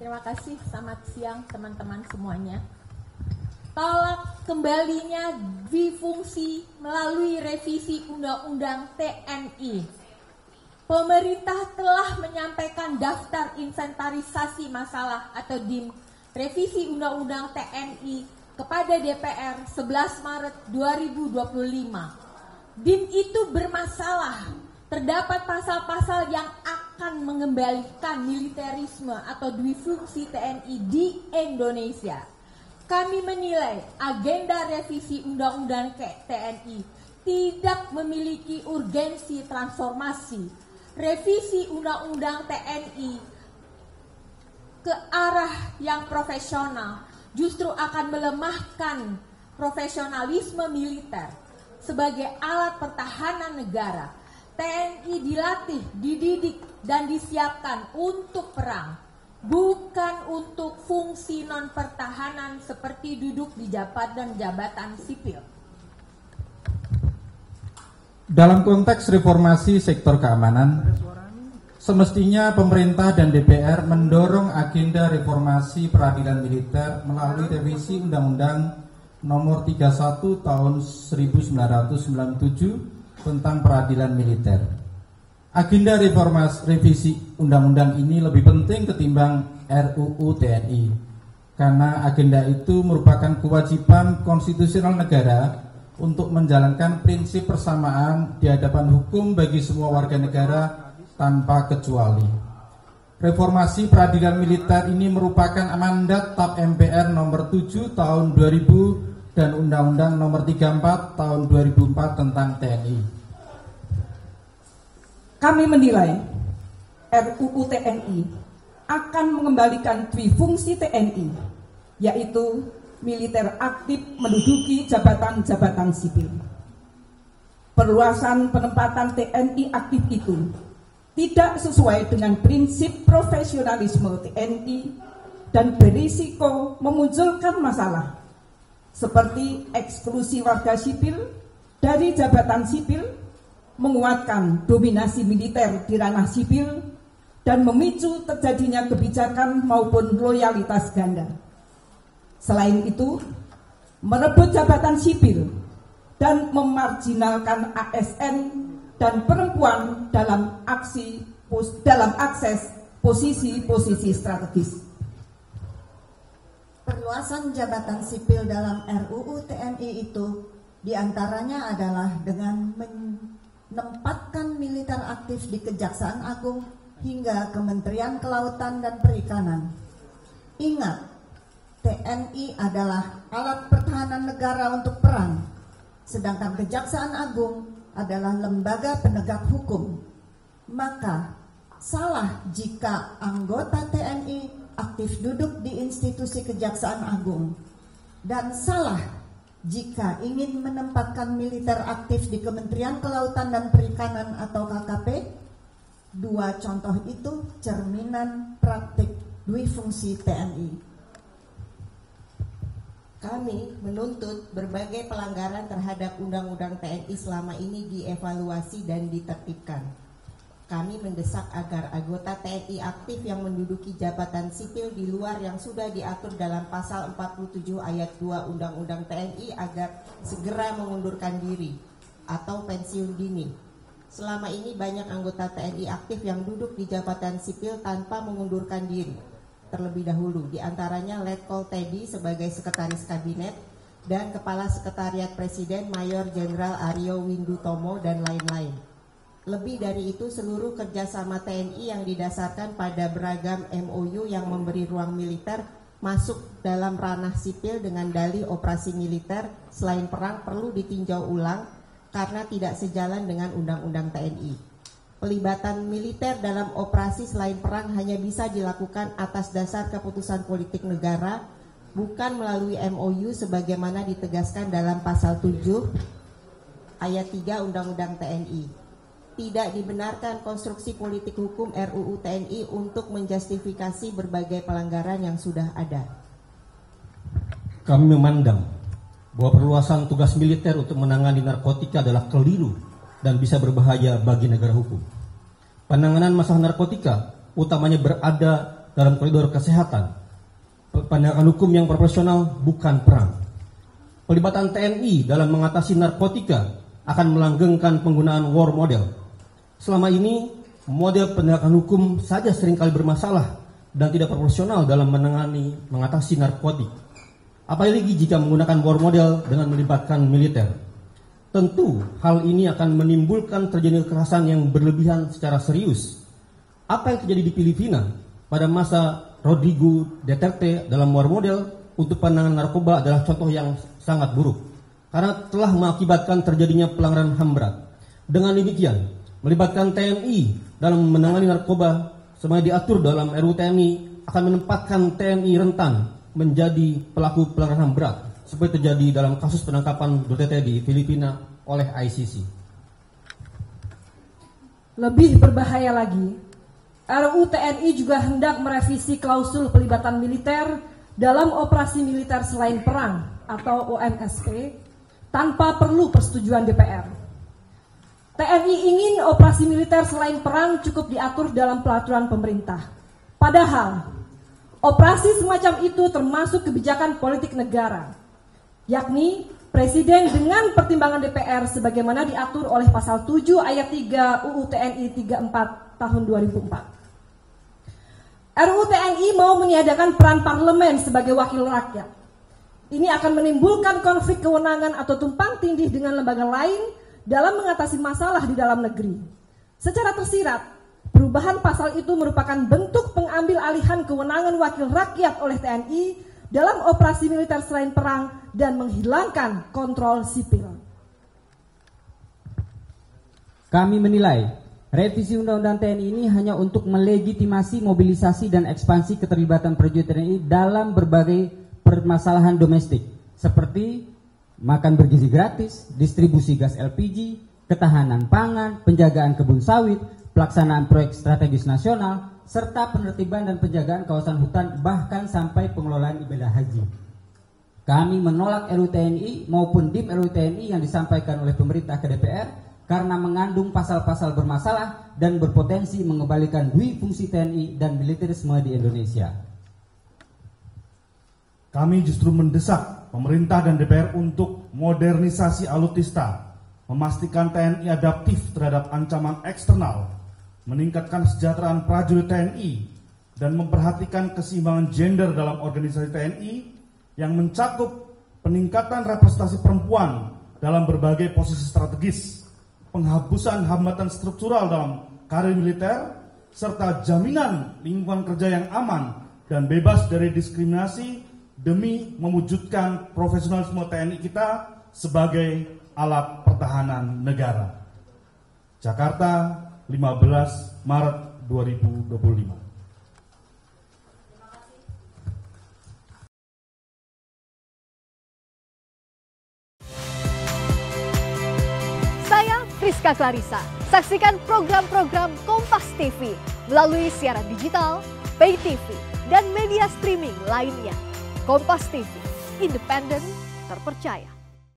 Terima kasih, selamat siang teman-teman semuanya. Tolak kembalinya dwifungsi melalui revisi Undang-Undang TNI. Pemerintah telah menyampaikan daftar inventarisasi masalah atau DIM revisi Undang-Undang TNI kepada DPR 11 Maret 2025. DIM itu bermasalah. Terdapat pasal-pasal yang akan mengembalikan militerisme atau dwifungsi TNI di Indonesia. Kami menilai agenda revisi Undang-Undang TNI tidak memiliki urgensi transformasi. Revisi Undang-Undang TNI ke arah yang profesional justru akan melemahkan profesionalisme militer sebagai alat pertahanan negara. TNI dilatih, dididik, dan disiapkan untuk perang, bukan untuk fungsi non-pertahanan seperti duduk di jabatan sipil. Dalam konteks reformasi sektor keamanan, semestinya pemerintah dan DPR mendorong agenda reformasi peradilan militer melalui revisi Undang-Undang Nomor 31 Tahun 1997 tentang peradilan militer. Agenda revisi undang-undang ini lebih penting ketimbang RUU TNI karena agenda itu merupakan kewajiban konstitusional negara untuk menjalankan prinsip persamaan di hadapan hukum bagi semua warga negara tanpa kecuali. Reformasi peradilan militer ini merupakan mandat TAP MPR nomor 7 tahun 2000 dan Undang-Undang nomor 34 tahun 2004 tentang TNI. Kami menilai RUU TNI akan mengembalikan dwifungsi TNI, yaitu militer aktif menduduki jabatan-jabatan sipil. Perluasan penempatan TNI aktif itu tidak sesuai dengan prinsip profesionalisme TNI dan berisiko memunculkan masalah seperti eksklusi warga sipil dari jabatan sipil, menguatkan dominasi militer di ranah sipil, dan memicu terjadinya kebijakan maupun loyalitas ganda. Selain itu, merebut jabatan sipil dan memarginalkan ASN dan perempuan dalam akses posisi-posisi strategis. Perluasan jabatan sipil dalam RUU TNI itu diantaranya adalah dengan menempatkan militer aktif di Kejaksaan Agung hingga Kementerian Kelautan dan Perikanan. Ingat, TNI adalah alat pertahanan negara untuk perang, sedangkan Kejaksaan Agung adalah lembaga penegak hukum. Maka salah jika anggota TNI aktif duduk di institusi Kejaksaan Agung, dan salah jika ingin menempatkan militer aktif di Kementerian Kelautan dan Perikanan atau KKP. Dua contoh itu cerminan praktik dwifungsi TNI. Kami menuntut berbagai pelanggaran terhadap Undang-Undang TNI selama ini dievaluasi dan ditertibkan. Kami mendesak agar anggota TNI aktif yang menduduki jabatan sipil di luar yang sudah diatur dalam pasal 47 ayat 2 Undang-Undang TNI agar segera mengundurkan diri atau pensiun dini. Selama ini banyak anggota TNI aktif yang duduk di jabatan sipil tanpa mengundurkan diri terlebih dahulu, diantaranya Letkol Teddy sebagai Sekretaris Kabinet dan Kepala Sekretariat Presiden Mayor Jenderal Aryo Windutomo dan lain-lain. Lebih dari itu, seluruh kerjasama TNI yang didasarkan pada beragam MOU yang memberi ruang militer masuk dalam ranah sipil dengan dalih operasi militer selain perang perlu ditinjau ulang karena tidak sejalan dengan Undang-Undang TNI. Pelibatan militer dalam operasi selain perang hanya bisa dilakukan atas dasar keputusan politik negara, bukan melalui MOU sebagaimana ditegaskan dalam pasal 7 ayat 3 Undang-Undang TNI. Tidak dibenarkan konstruksi politik hukum RUU TNI untuk menjustifikasi berbagai pelanggaran yang sudah ada. Kami memandang bahwa perluasan tugas militer untuk menangani narkotika adalah keliru dan bisa berbahaya bagi negara hukum. Penanganan masalah narkotika utamanya berada dalam koridor kesehatan. Penegakan hukum yang proporsional bukan perang. Pelibatan TNI dalam mengatasi narkotika akan melanggengkan penggunaan war model. Selama ini, model penegakan hukum saja seringkali bermasalah dan tidak proporsional dalam mengatasi narkotik. Apalagi jika menggunakan war model dengan melibatkan militer. Tentu hal ini akan menimbulkan terjadi kekerasan yang berlebihan secara serius. Apa yang terjadi di Filipina pada masa Rodrigo Duterte dalam war model untuk penanganan narkoba adalah contoh yang sangat buruk karena telah mengakibatkan terjadinya pelanggaran HAM berat. Dengan demikian, melibatkan TNI dalam menangani narkoba semuanya diatur dalam RUU TNI akan menempatkan TNI rentan menjadi pelaku pelanggaran HAM berat seperti terjadi dalam kasus penangkapan Duterte di Filipina oleh ICC. Lebih berbahaya lagi, RUU TNI juga hendak merevisi klausul pelibatan militer dalam operasi militer selain perang atau OMSP tanpa perlu persetujuan DPR. TNI ingin operasi militer selain perang cukup diatur dalam peraturan pemerintah. Padahal, operasi semacam itu termasuk kebijakan politik negara, yakni Presiden dengan pertimbangan DPR sebagaimana diatur oleh pasal 7 ayat 3 UU TNI 34 tahun 2004. RUU TNI mau meniadakan peran parlemen sebagai wakil rakyat. Ini akan menimbulkan konflik kewenangan atau tumpang tindih dengan lembaga lain dalam mengatasi masalah di dalam negeri. Secara tersirat, perubahan pasal itu merupakan bentuk pengambil alihan kewenangan wakil rakyat oleh TNI dalam operasi militer selain perang dan menghilangkan kontrol sipil. Kami menilai revisi Undang-Undang TNI ini hanya untuk melegitimasi mobilisasi dan ekspansi keterlibatan prajurit TNI dalam berbagai permasalahan domestik seperti makan bergizi gratis, distribusi gas LPG, ketahanan pangan, penjagaan kebun sawit, pelaksanaan proyek strategis nasional, serta penertiban dan penjagaan kawasan hutan bahkan sampai pengelolaan ibadah haji. Kami menolak RUU TNI maupun DIM RUU TNI yang disampaikan oleh pemerintah ke DPR karena mengandung pasal-pasal bermasalah dan berpotensi mengembalikan dui fungsi TNI dan militerisme di Indonesia. Kami justru mendesak pemerintah dan DPR untuk modernisasi alutsista, memastikan TNI adaptif terhadap ancaman eksternal, meningkatkan kesejahteraan prajurit TNI, dan memperhatikan keseimbangan gender dalam organisasi TNI yang mencakup peningkatan representasi perempuan dalam berbagai posisi strategis, penghapusan hambatan struktural dalam karir militer, serta jaminan lingkungan kerja yang aman dan bebas dari diskriminasi demi mewujudkan profesionalisme TNI kita sebagai alat pertahanan negara. Jakarta, 15 Maret 2025. Rizka Clarissa. Saksikan program-program Kompas TV melalui siaran digital, pay TV, dan media streaming lainnya. Kompas TV, independen, terpercaya.